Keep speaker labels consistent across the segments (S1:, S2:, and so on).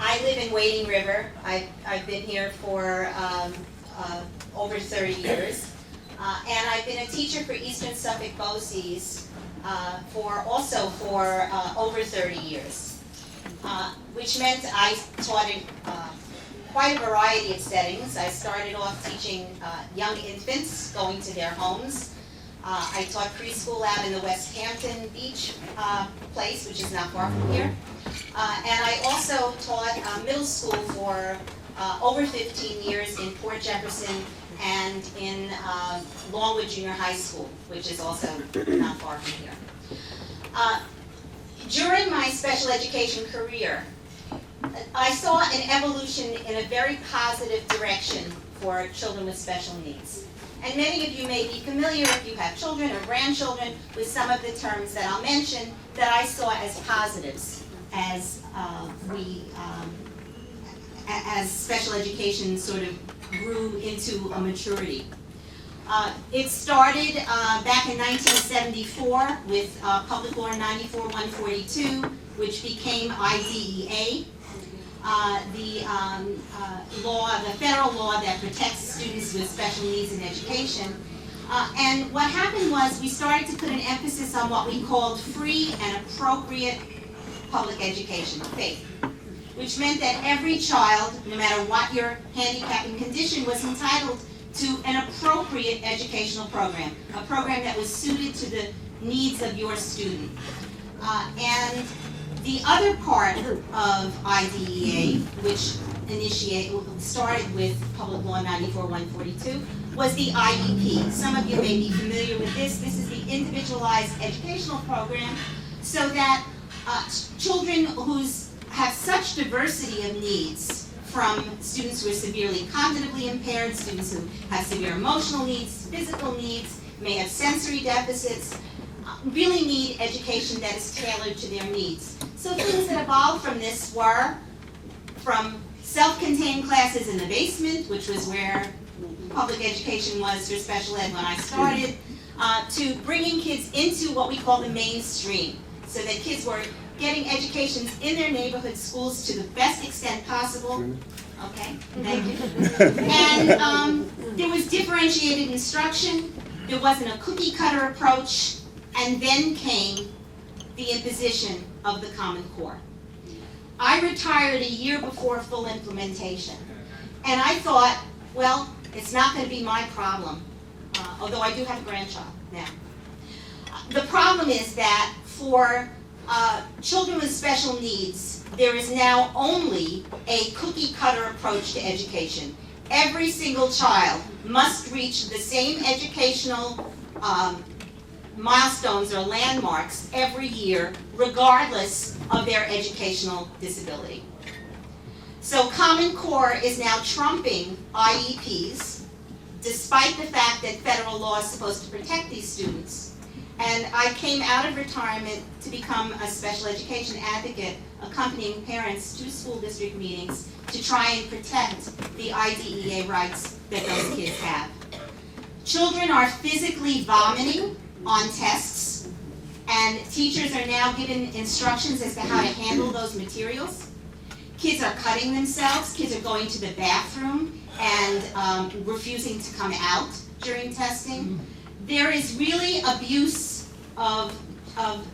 S1: I live in Wading River. I've been here for over 30 years. And I've been a teacher for Eastern Suffolk BOCES for over 30 years, which meant I taught in quite a variety of settings. I started off teaching young infants, going to their homes. I taught preschool out in the West Hampton Beach place, which is not far from here. And I also taught middle school for over 15 years in Port Jefferson and in Longwood Junior High School, which is also not far from here. During my special education career, I saw an evolution in a very positive direction for children with special needs. And many of you may be familiar, if you have children or grandchildren, with some of the terms that I'll mention that I saw as positives as as special education sort of grew into a maturity. It started back in 1974 with Public Law 94-142, which became IDEA, the federal law that protects students with special needs in education. And what happened was we started to put an emphasis on what we called free and appropriate public education, FAPE, which meant that every child, no matter what your handicap and condition, was entitled to an appropriate educational program, a program that was suited to the needs of your student. And the other part of IDEA, which started with Public Law 94-142, was the IEP. Some of you may be familiar with this. This is the individualized educational program, so that children who have such diversity of needs, from students who are severely cognitively impaired, students who have severe emotional needs, physical needs, may have sensory deficits, really need education that is tailored to their needs. So things that evolved from this were from self-contained classes in the basement, which was where public education was for special ed when I started, to bringing kids into what we call the mainstream, so that kids were getting educations in their neighborhood schools to the best extent possible. Okay, thank you. And there was differentiated instruction. There wasn't a cookie-cutter approach. And then came the imposition of the Common Core. I retired a year before full implementation. And I thought, well, it's not going to be my problem, although I do have a grandchild now. The problem is that for children with special needs, there is now only a cookie-cutter approach to education. Every single child must reach the same educational milestones or landmarks every year, regardless of their educational disability. So Common Core is now trumping IEPs, despite the fact that federal law is supposed to protect these students. And I came out of retirement to become a special education advocate, accompanying parents to school district meetings to try and protect the IDEA rights that those kids have. Children are physically vomiting on tests, and teachers are now given instructions as to how to handle those materials. Kids are cutting themselves, kids are going to the bathroom and refusing to come out during testing. There is really abuse of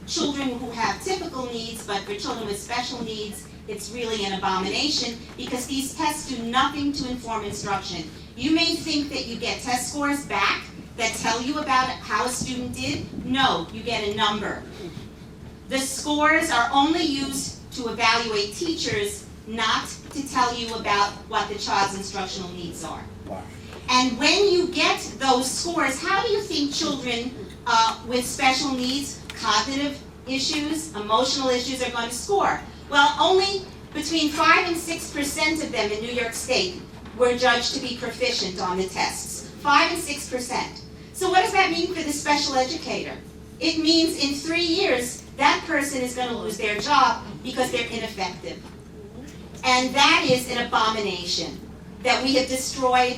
S1: children who have typical needs, but for children with special needs, it's really an abomination because these tests do nothing to inform instruction. You may think that you get test scores back that tell you about how a student did. No, you get a number. The scores are only used to evaluate teachers, not to tell you about what the child's instructional needs are. Wow. And when you get those scores, how do you think children with special needs, cognitive issues, emotional issues are going to score? Well, only between 5 and 6% of them in New York State were judged to be proficient on the tests. 5 and 6%. So what does that mean for the special educator? It means in 3 years, that person is going to lose their job because they're ineffective. And that is an abomination, that we have destroyed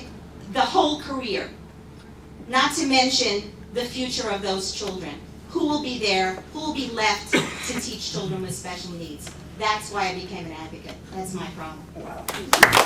S1: the whole career, not to mention the future of those children who will be there, who will be left to teach children with special needs. That's why I became an advocate. That's my problem.